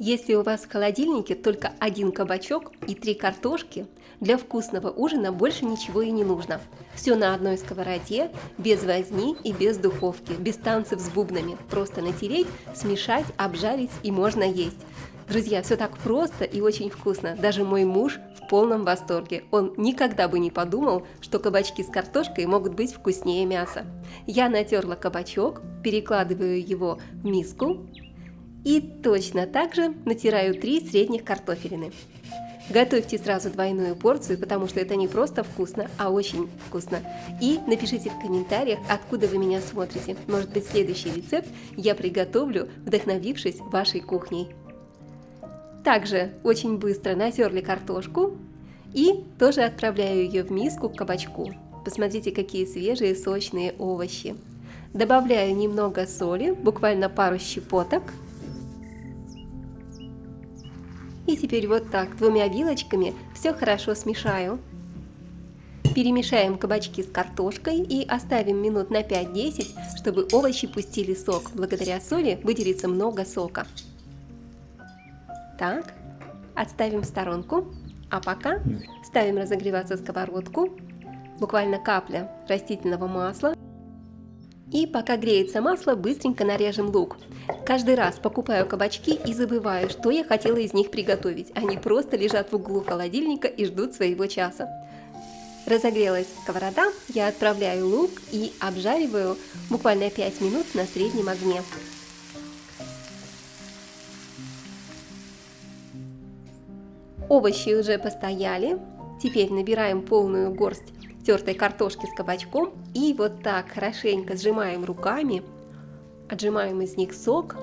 Если у вас в холодильнике только один кабачок и 3 картошки, для вкусного ужина больше ничего и не нужно. Все на одной сковороде, без возни и без духовки, без танцев с бубнами. Просто натереть, смешать, обжарить и можно есть. Друзья, все так просто и очень вкусно. Даже мой муж в полном восторге. Он никогда бы не подумал, что кабачки с картошкой могут быть вкуснее мяса. Я натерла кабачок, перекладываю его в миску и точно так же натираю 3 средних картофелины. Готовьте сразу двойную порцию, потому что это не просто вкусно, а очень вкусно. И напишите в комментариях, откуда вы меня смотрите. Может быть, следующий рецепт я приготовлю, вдохновившись вашей кухней. Также очень быстро натерли картошку и тоже отправляю ее в миску к кабачку. Посмотрите, какие свежие сочные овощи. Добавляю немного соли, буквально пару щепоток. И теперь вот так, 2 вилочками все хорошо смешаю. Перемешаем кабачки с картошкой и оставим минут на 5-10, чтобы овощи пустили сок. Благодаря соли выделится много сока. Так, отставим в сторонку. А пока ставим разогреваться сковородку. Буквально капля растительного масла. И пока греется масло, быстренько нарежем лук. Каждый раз покупаю кабачки и забываю, что я хотела из них приготовить. Они просто лежат в углу холодильника и ждут своего часа. Разогрелась сковорода, я отправляю лук и обжариваю буквально 5 минут на среднем огне. Овощи уже постояли. Теперь набираем полную горсть тертой картошки с кабачком и вот так хорошенько сжимаем руками, отжимаем из них сок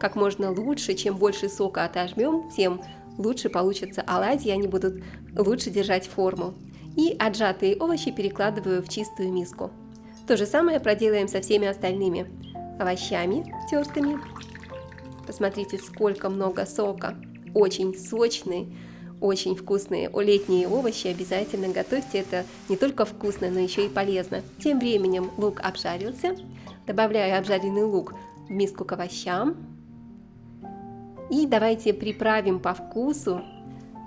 как можно лучше. Чем больше сока отожмем, тем лучше получатся оладьи, они будут лучше держать форму. И отжатые овощи перекладываю в чистую миску. То же самое проделаем со всеми остальными овощами тертыми. Посмотрите, сколько много сока, очень сочный. Очень вкусные летние овощи, обязательно готовьте, это не только вкусно, но еще и полезно. Тем временем лук обжарился, добавляю обжаренный лук в миску к овощам. И давайте приправим по вкусу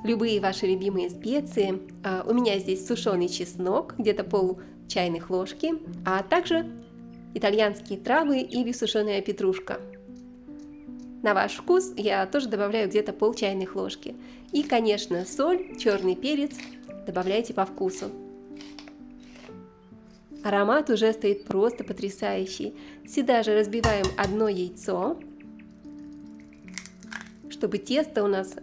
любые ваши любимые специи. У меня здесь сушеный чеснок, где-то пол чайных ложки, а также итальянские травы или сушеная петрушка. На ваш вкус я тоже добавляю где-то пол чайных ложки. И, конечно, соль, черный перец добавляйте по вкусу. Аромат уже стоит просто потрясающий. Сюда же разбиваем 1 яйцо, чтобы тесто у нас,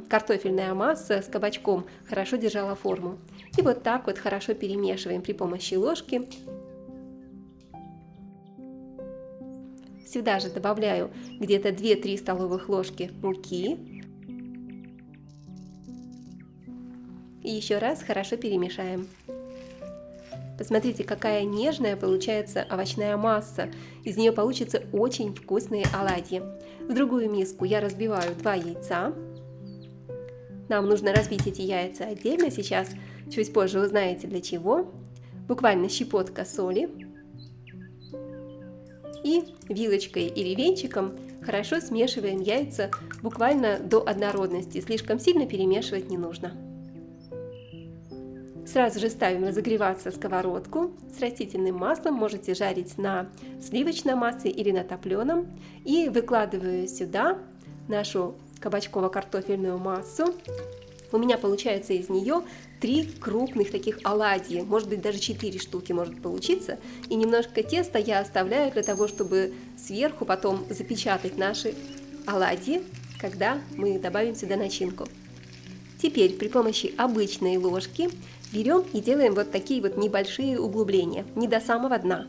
картофельная масса с кабачком, хорошо держала форму. И вот так вот хорошо перемешиваем при помощи ложки. Сюда же добавляю где-то 2-3 столовых ложки муки. И еще раз хорошо перемешаем. Посмотрите, какая нежная получается овощная масса. Из нее получатся очень вкусные оладьи. В другую миску я разбиваю 2 яйца. Нам нужно разбить эти яйца отдельно. Сейчас, чуть позже узнаете для чего. Буквально щепотка соли. И вилочкой или венчиком хорошо смешиваем яйца буквально до однородности. Слишком сильно перемешивать не нужно. Сразу же ставим разогреваться сковородку с растительным маслом. Можете жарить на сливочном масле или на топленом. И выкладываю сюда нашу кабачково-картофельную массу. У меня получается из нее 3 крупных таких оладьи, может быть даже 4 штуки может получиться. И немножко теста я оставляю для того, чтобы сверху потом запечатать наши оладьи, когда мы добавим сюда начинку. Теперь при помощи обычной ложки берем и делаем вот такие вот небольшие углубления, не до самого дна.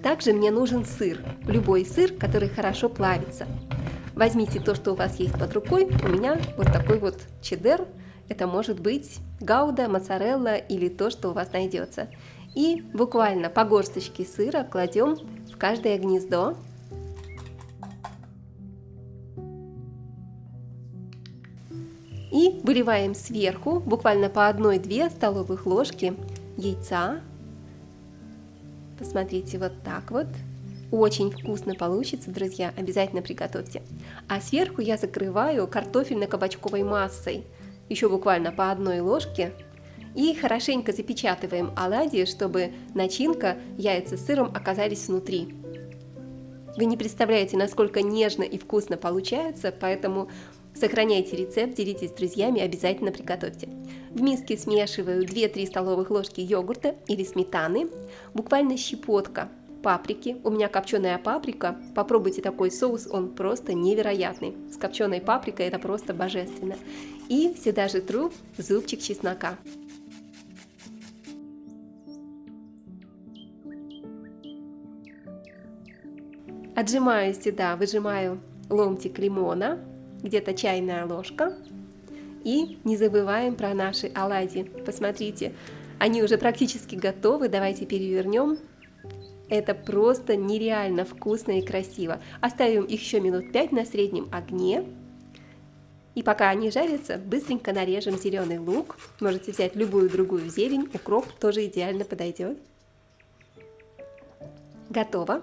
Также мне нужен сыр, любой сыр, который хорошо плавится. Возьмите то, что у вас есть под рукой. У меня вот такой вот чеддер. Это может быть гауда, моцарелла или то, что у вас найдется. И буквально по горсточке сыра кладем в каждое гнездо. И выливаем сверху буквально по 1-2 столовых ложки яйца. Посмотрите, вот так вот. Очень вкусно получится, друзья, обязательно приготовьте. А сверху я закрываю картофельно-кабачковой массой, еще буквально по одной ложке. И хорошенько запечатываем оладьи, чтобы начинка, яйца с сыром оказались внутри. Вы не представляете, насколько нежно и вкусно получается, поэтому сохраняйте рецепт, делитесь с друзьями, обязательно приготовьте. В миске смешиваю 2-3 столовых ложки йогурта или сметаны, буквально щепотка паприки. У меня копченая паприка. Попробуйте такой соус, он просто невероятный. С копченой паприкой это просто божественно. И сюда же тру зубчик чеснока. Отжимаю сюда, выжимаю ломтик лимона, где-то чайная ложка. И не забываем про наши оладьи. Посмотрите, они уже практически готовы. Давайте перевернем. Это просто нереально вкусно и красиво. Оставим их еще минут 5 на среднем огне. И пока они жарятся, быстренько нарежем зеленый лук. Можете взять любую другую зелень, укроп тоже идеально подойдет. Готово.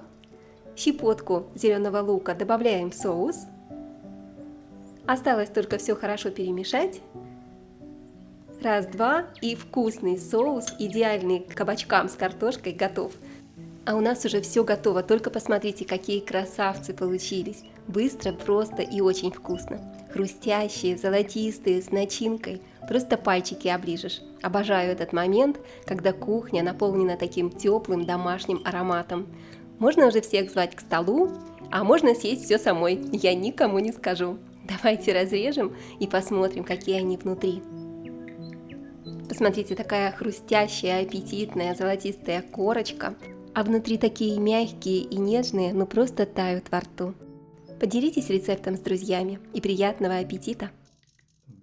Щепотку зеленого лука добавляем в соус. Осталось только все хорошо перемешать. Раз-два, и вкусный соус, идеальный к кабачкам с картошкой, готов. А у нас уже все готово, только посмотрите, какие красавцы получились. Быстро, просто и очень вкусно. Хрустящие, золотистые, с начинкой. Просто пальчики оближешь. Обожаю этот момент, когда кухня наполнена таким теплым домашним ароматом. Можно уже всех звать к столу, а можно съесть все самой, я никому не скажу. Давайте разрежем и посмотрим, какие они внутри. Посмотрите, такая хрустящая, аппетитная, золотистая корочка. А внутри такие мягкие и нежные, ну просто тают во рту. Поделитесь рецептом с друзьями и приятного аппетита!